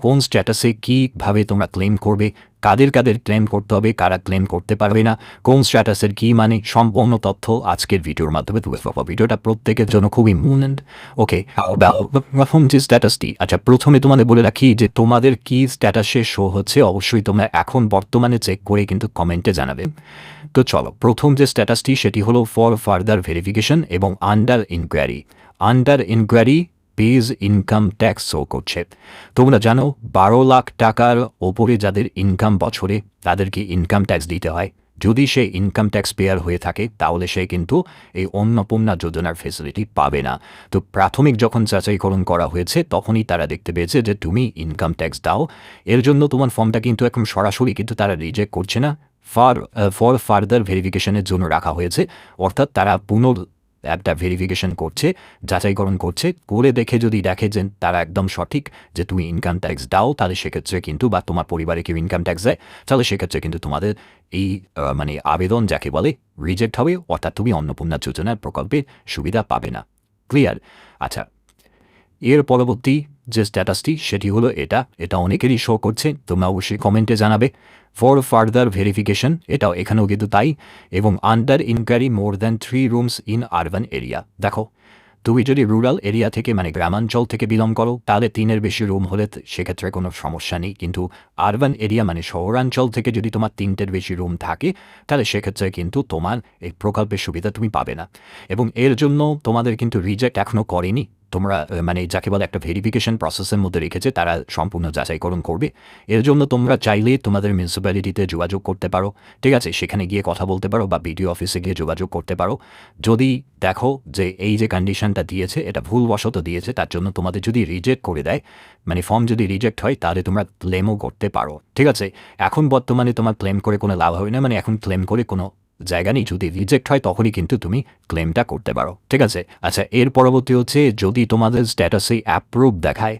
কোন স্ট্যাটাসে কীভাবে তোমরা ক্লেম করবে, কাদের ক্লেম করতে হবে, কারা ক্লেম করতে পারবে না, কোন স্ট্যাটাসের কী মানে, সম্পূর্ণ তথ্য আজকের ভিডিওর মাধ্যমে তুলে ধরবো। ভিডিওটা প্রত্যেকের জন্য খুব ইম্পর্টেন্ট। ওকে, প্রথম যে স্ট্যাটাসটি, আচ্ছা প্রথমে তোমাদের বলে রাখি যে তোমাদের কি স্ট্যাটাসে শো হচ্ছে অবশ্যই তোমরা এখন বর্তমানে চেক করে কিন্তু কমেন্টে জানাবে। তো চলো, প্রথম যে স্ট্যাটাসটি সেটি হলো ফর ফার্দার ভেরিফিকেশন এবং under inquiry page income tax show করছে। তোমরা জানো 12 লাখ টাকার ওপরে যাদের ইনকাম বছরে, তাদেরকে ইনকাম ট্যাক্স দিতে হয়। যদি সে ইনকাম ট্যাক্স পেয়ার হয়ে থাকে তাহলে সে কিন্তু এই অন্নপূর্ণা যোজনার ফেসিলিটি পাবে না। তো প্রাথমিক যখন যাচাইকরণ করা হয়েছে তখনই তারা দেখতে পেয়েছে যে তুমি ইনকাম ট্যাক্স দাও। এর জন্য তোমার ফর্মটা কিন্তু এখন সরাসরি কিন্তু তারা রিজেক্ট করছে না, ফর ফার্দার ভেরিফিকেশনের জন্য রাখা হয়েছে। অর্থাৎ তারা একটা ভেরিফিকেশন করছে, যাচাইকরণ করছে, করে দেখে যদি দেখে যে তারা একদম সঠিক যে তুমি ইনকাম ট্যাক্স দাও, তাহলে সেক্ষেত্রে কিন্তু, বা তোমার পরিবারে কেউ ইনকাম ট্যাক্স দেয়, তাহলে সেক্ষেত্রে কিন্তু তোমাদের এই মানে আবেদন যাকে বলে রিজেক্ট হবে, অর্থাৎ তুমি অন্নপূর্ণা যোজনার প্রকল্পে সুবিধা পাবে না। ক্লিয়ার? আচ্ছা, এর পরবর্তী যে স্ট্যাটাসটি সেটি হলো এটা অনেকেরই শো করছে, তোমরা অবশ্যই কমেন্টে জানাবে। ফর ফার্দার ভেরিফিকেশন, এটাও এখানেও কিন্তু তাই, এবং under inquiry more than 3 rooms in urban area. দেখো, তুমি যদি রুরাল এরিয়া থেকে মানে গ্রামাঞ্চল থেকে বিলং করো তাহলে 3-এর বেশি রুম হলে সেক্ষেত্রে কোনো সমস্যা নেই, কিন্তু আরবান এরিয়া মানে শহরাঞ্চল থেকে যদি তোমার 3টের বেশি রুম থাকে তাহলে সেক্ষেত্রে কিন্তু তোমার এই প্রকল্পের সুবিধা তুমি পাবে না। এবং এর জন্য তোমাদের কিন্তু রিজেক্ট এখনও করেনি, তোমরা মানে যাকে বলে একটা ভেরিফিকেশন প্রসেসের মধ্যে রেখেছে, তারা সম্পূর্ণ যাচাইকরণ করবে। এর জন্য তোমরা চাইলে তোমাদের মিউনিসিপ্যালিটিতে যোগাযোগ করতে পারো, ঠিক আছে, সেখানে গিয়ে কথা বলতে পারো বা বিডিও অফিসে গিয়ে যোগাযোগ করতে পারো। যদি দেখো যে এই যে কন্ডিশনটা দিয়েছে এটা ভুলবশত দিয়েছে, তার জন্য তোমাদের যদি রিজেক্ট করে দেয়, মানে ফর্ম যদি রিজেক্ট হয়, তাহলে তোমরা ক্লেমও করতে পারো, ঠিক আছে। এখন বর্তমানে তোমার ক্লেম করে কোনো লাভ হবে না, মানে এখন ক্লেম করে কোনো জায়গা নেই, যদি রিজেক্ট হয় তখনই কিন্তু তুমি ক্লেমটা করতে পারো, ঠিক আছে। আচ্ছা, এর পরবর্তী হচ্ছে যদি তোমাদের স্ট্যাটাসে অ্যাপ্রুভ দেখায়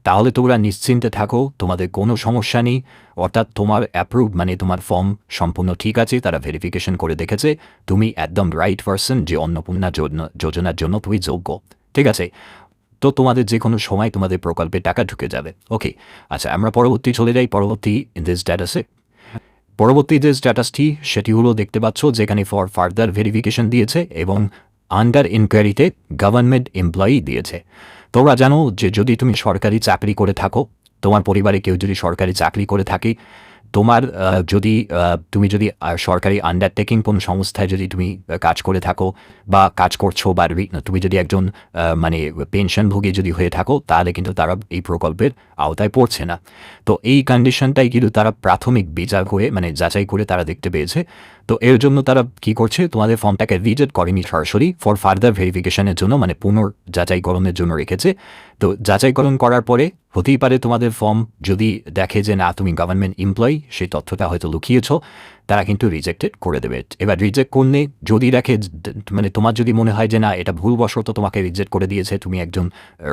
তাহলে তোমরা নিশ্চিন্তে থাকো, তোমাদের কোনো সমস্যা নেই। অর্থাৎ তোমার অ্যাপ্রুভ মানে তোমার ফর্ম সম্পূর্ণ ঠিক আছে, তারা ভেরিফিকেশন করে দেখেছে তুমি একদম রাইট পারসন, যে অন্নপূর্ণা যোজনার জন্য তুমি যোগ্য, ঠিক আছে। তো তোমাদের যে কোনো সময় তোমাদের প্রকল্পে টাকা ঢুকে যাবে। ওকে, আচ্ছা আমরা পরবর্তী চলে যাই, পরবর্তী স্ট্যাটাসে। পরবর্তী যে স্ট্যাটাসটি সেটি হলো দেখতে পাচ্ছ যেখানে ফর ফার্দার ভেরিফিকেশন দিয়েছে এবং আন্ডার ইনকোয়ারিতে গভর্নমেন্ট এমপ্লয়ি দিয়েছে। তোমরা জানো যে যদি তুমি সরকারি চাকরি করে থাকো, তোমার পরিবারে কেউ যদি সরকারি চাকরি করে থাকে, তোমার তুমি যদি সরকারি আন্ডারটেকিং কোনো সংস্থায় যদি তুমি কাজ করে থাকো বা কাজ করছো, বা তুমি যদি একজন মানে পেনশনভোগী যদি হয়ে থাকো, তাহলে কিন্তু তারা এই প্রকল্পের আওতায় পড়ছে না। তো এই কন্ডিশনটাই কিন্তু তারা প্রাথমিক বিচার করে মানে যাচাই করে তারা দেখতে পেয়েছে। তো এর জন্য তারা কি করছে, তোমাদের ফর্মটাকে রিজেক্ট করেনি, সরাসরি ফর ফার্দার ভেরিফিকেশনের জন্য মানে পুনর্যাচাইকরণের জন্য রেখেছে। তো যাচাইকরণ করার পরে হতেই পারে তোমাদের ফর্ম যদি দেখে যে না তুমি গভর্নমেন্ট এমপ্লয়ি, সেই তথ্যটা হয়তো লুকিয়েছ, তারা কিন্তু রিজেক্টেড করে দেবে। এবার রিজেক্ট করলে যদি দেখে মানে তোমার যদি মনে হয় যে না এটা ভুলবশত তোমাকে রিজেক্ট করে দিয়েছে, তুমি একজন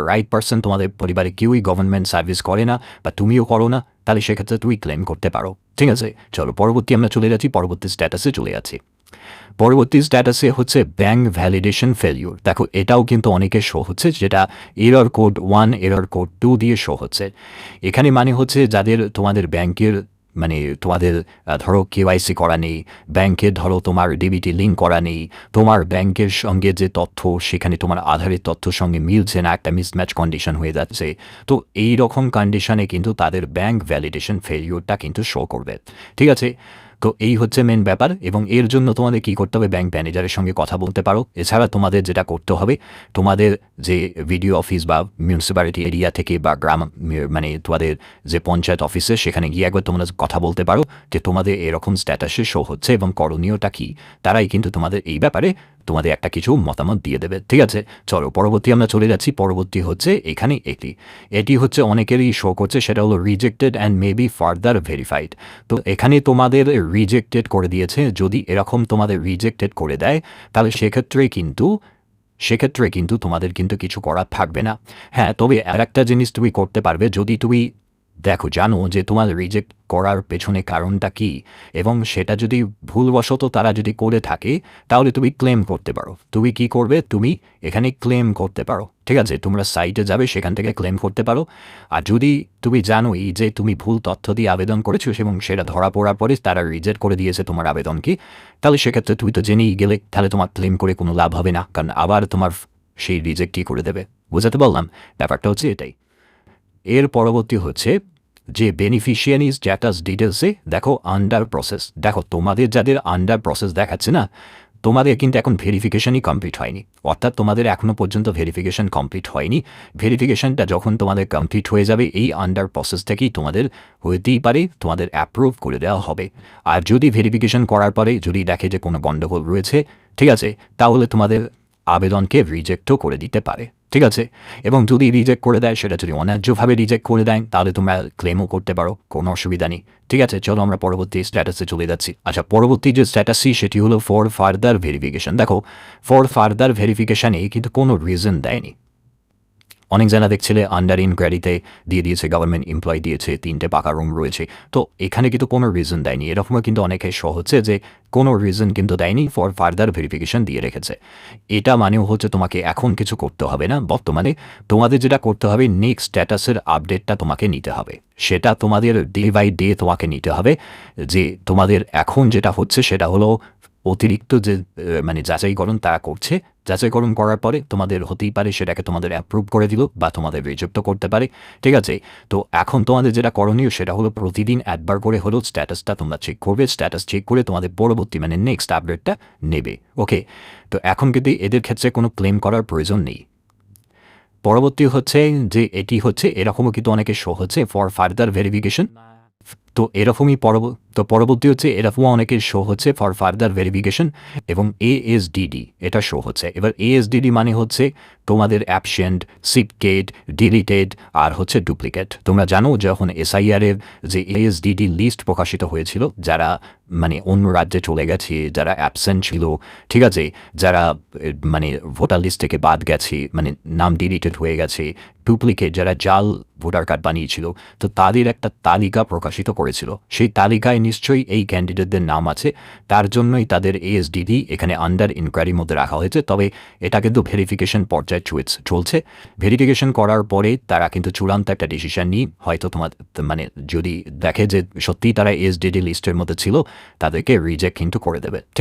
রাইট পারসন, তোমাদের পরিবারে কেউই গভর্নমেন্ট সার্ভিস করে না বা তুমিও করো না, তাহলে সেক্ষেত্রে তুমি ক্লেম করতে পারো, ঠিক আছে। চলো পরবর্তী আমরা চলে যাচ্ছি, পরবর্তী স্ট্যাটাসে চলে যাচ্ছি। পরবর্তী স্ট্যাটাসে হচ্ছে ব্যাঙ্ক ভ্যালিডেশন ফেলিউর। দেখো এটাও কিন্তু অনেকে শো হচ্ছে, যেটা এরর কোড 1 এরর কোড 2 দিয়ে শো হচ্ছে। এখানে মানে হচ্ছে যাদের তোমাদের ব্যাংকের মানে তোমাদের ধরো কেওয়াইসি করা নেই, ব্যাংকে ধরো তোমার ডিবিটি লিঙ্ক করা নেই, তোমার ব্যাংকের সঙ্গে যে তথ্য সেখানে তোমার আধারের তথ্যর সঙ্গে মিলছে না, একটা মিসম্যাচ কন্ডিশন হয়ে যাচ্ছে। তো এই রকম কন্ডিশনে কিন্তু তাদের ব্যাঙ্ক ভ্যালিডেশন ফেলিউরটা কিন্তু শো করবে, ঠিক আছে। তো এই হচ্ছে মেন ব্যাপার, এবং এর জন্য তোমাদের কি করতে হবে, ব্যাংক ম্যানেজারের সঙ্গে কথা বলতে পারো। এছাড়া তোমাদের যেটা করতে হবে, তোমাদের যে ভিডিও অফিস বা মিউনিসিপ্যালিটি এরিয়া থেকে বা গ্রাম মানে তোমাদের যে পঞ্চায়েত অফিসে, সেখানে গিয়ে একবার তোমরা কথা বলতে পারো যে তোমাদের এরকম স্ট্যাটাসে শো হচ্ছে এবং করণীয়টা কী। তারাই কিন্তু তোমাদের এই ব্যাপারে তোমাদের একটা কিছু মতামত দিয়ে দেবে, ঠিক আছে। চলো পরবর্তী আমরা চলে যাচ্ছি। পরবর্তী হচ্ছে এখানে এটি হচ্ছে অনেকেরই শো করছে, সেটা হলো rejected and may be further verified. তো এখানে তোমাদের রিজেক্টেড করে দিয়েছে। যদি এরকম তোমাদের রিজেক্টেড করে দেয় তাহলে সেক্ষেত্রে কিন্তু তোমাদের কিন্তু কিছু করার থাকবে না। হ্যাঁ, তবে আর একটা জিনিস তুমি করতে পারবে, যদি তুমি দেখো জানো যে তোমার রিজেক্ট করার পেছনে কারণটা কি, এবং সেটা যদি ভুলবশত তারা যদি করে থাকে তাহলে তুমি ক্লেম করতে পারো। তুমি কি করবে, তুমি এখানে ক্লেম করতে পারো, ঠিক আছে? তোমরা সাইটে যাবে, সেখান থেকে ক্লেম করতে পারো। আর যদি তুমি জানোই যে তুমি ভুল তথ্য দিয়ে আবেদন করেছো এবং সেটা ধরা পড়ার পরে তারা রিজেক্ট করে দিয়েছে তোমার আবেদনকে, তাহলে সেক্ষেত্রে তুমি তো জেনেই গেলে, তাহলে তোমার ক্লেম করে কোনো লাভ হবে না, কারণ আবার তোমার সেই রিজেক্টই করে দেবে। বুঝাতে পারলাম? ব্যাপারটা হচ্ছে এটাই। এর পরবর্তী হচ্ছে যে বেনিফিশিয়ারি স্ট্যাটাস ডিটেলসে দেখো আন্ডার প্রসেস। দেখো তোমাদের যাদের আন্ডার প্রসেস দেখাচ্ছে না, তোমাদের কিন্তু এখন ভেরিফিকেশনই কমপ্লিট হয়নি, অর্থাৎ তোমাদের এখনও পর্যন্ত ভেরিফিকেশন কমপ্লিট হয়নি। ভেরিফিকেশনটা যখন তোমাদের কমপ্লিট হয়ে যাবে, এই আন্ডার প্রসেস থেকেই তোমাদের হতেই পারে তোমাদের অ্যাপ্রুভ করে দেওয়া হবে। আর যদি ভেরিফিকেশন করার পরে যদি দেখে যে কোনো গণ্ডগোল রয়েছে, ঠিক আছে, তাহলে তোমাদের আবেদনকে রিজেক্টও করে দিতে পারে, ঠিক আছে? এবং যদি রিজেক্ট করে দেয়, সেটা যদি অন্যায্যভাবে রিজেক্ট করে দেয়, তাহলে তোমরা ক্লেমও করতে পারো, কোনো অসুবিধা নেই, ঠিক আছে? চলো আমরা পরবর্তী স্ট্যাটাসে চলে যাচ্ছি। আচ্ছা, পরবর্তী যে স্ট্যাটাসটি সেটি হলো ফর ফার্দার ভেরিফিকেশন। দেখো ফর ফার্দার ভেরিফিকেশানে কিন্তু কোনো রিজন দেয়নি। অনেক জানা দেখছিলে আন্ডার ইনকোয়ারিতে দিয়ে দিয়েছে, গভর্নমেন্ট এমপ্লয় দিয়েছে, 3টে পাকা রুম রয়েছে, তো এখানে কিন্তু কোনো রিজন দেয়নি। এরকমও কিন্তু অনেকে শো হচ্ছে যে কোনো রিজন কিন্তু দেয়নি, ফর ফার্দার ভেরিফিকেশন দিয়ে রেখেছে। এটা মানেও হচ্ছে তোমাকে এখন কিছু করতে হবে না, বর্তমানে তোমাদের যেটা করতে হবে, নেক্সট স্ট্যাটাসের আপডেটটা তোমাকে নিতে হবে। সেটা তোমাদের ডে বাই ডে তোমাকে নিতে হবে। যে তোমাদের এখন যেটা হচ্ছে সেটা হলো অতিরিক্ত যে মানে যাচাইকরণ তারা করছে, যাচাইকরণ করার পরে তোমাদের হতেই পারে সেটাকে তোমাদের অ্যাপ্রুভ করে দিল বা তোমাদের রিজেক্ট করতে পারে, ঠিক আছে? তো এখন তোমাদের যেটা করণীয় সেটা হলো প্রতিদিন একবার করে হলো স্ট্যাটাসটা তোমরা চেক করবে। স্ট্যাটাস চেক করে তোমাদের পরবর্তী মানে নেক্সট আপডেটটা নেবে, ওকে? তো এখন কিন্তু এদের ক্ষেত্রে কোনো ক্লেম করার প্রয়োজন নেই। পরবর্তী হচ্ছে যে এটি হচ্ছে এরকমও কিন্তু অনেকে শো হচ্ছে ফর ফার্দার ভেরিফিকেশন। তো এরকমই পরবর্তী হচ্ছে এরকমও অনেকের শো হচ্ছে ফর ফার্দার ভেরিফিকেশন, এবং ASDD এটা শো হচ্ছে। এবার ASDD মানে হচ্ছে তোমাদের অ্যাবসেন্ট, সিপকেট, ডিলিটেড আর হচ্ছে ডুপ্লিকেট। তোমরা জানো যখন SIR এর যে ASDD লিস্ট প্রকাশিত হয়েছিল, যারা মানে অন্য রাজ্যে চলে গেছে, যারা অ্যাবসেন্ট ছিল, ঠিক আছে, যারা মানে ভোটার লিস্ট থেকে বাদ গেছে, মানে নাম ডিলিটেড হয়ে গেছে, ডুপ্লিকেট যারা জাল ভোটার কার্ড বানিয়েছিল, তো তাদের একটা তালিকা প্রকাশিত করেছিল। সেই তালিকায় নিশ্চয়ই এই ক্যান্ডিডেটদের নাম আছে, তার জন্যই তাদের ASDD এখানে আন্ডার ইনকোয়ারির মধ্যে রাখা হয়েছে। তবে এটা কিন্তু ভেরিফিকেশন পর্যায়ে চলছে। ভেরিফিকেশন করার পরে তারা কিন্তু চূড়ান্ত একটা ডিসিশন নিয়ে হয়তো তোমার মানে যদি দেখে যে সত্যিই তারা ASDD লিস্টের মধ্যে ছিল, তাদেরকে রিজেক্ট কিন্তু করে দেবে, ঠিক আছে?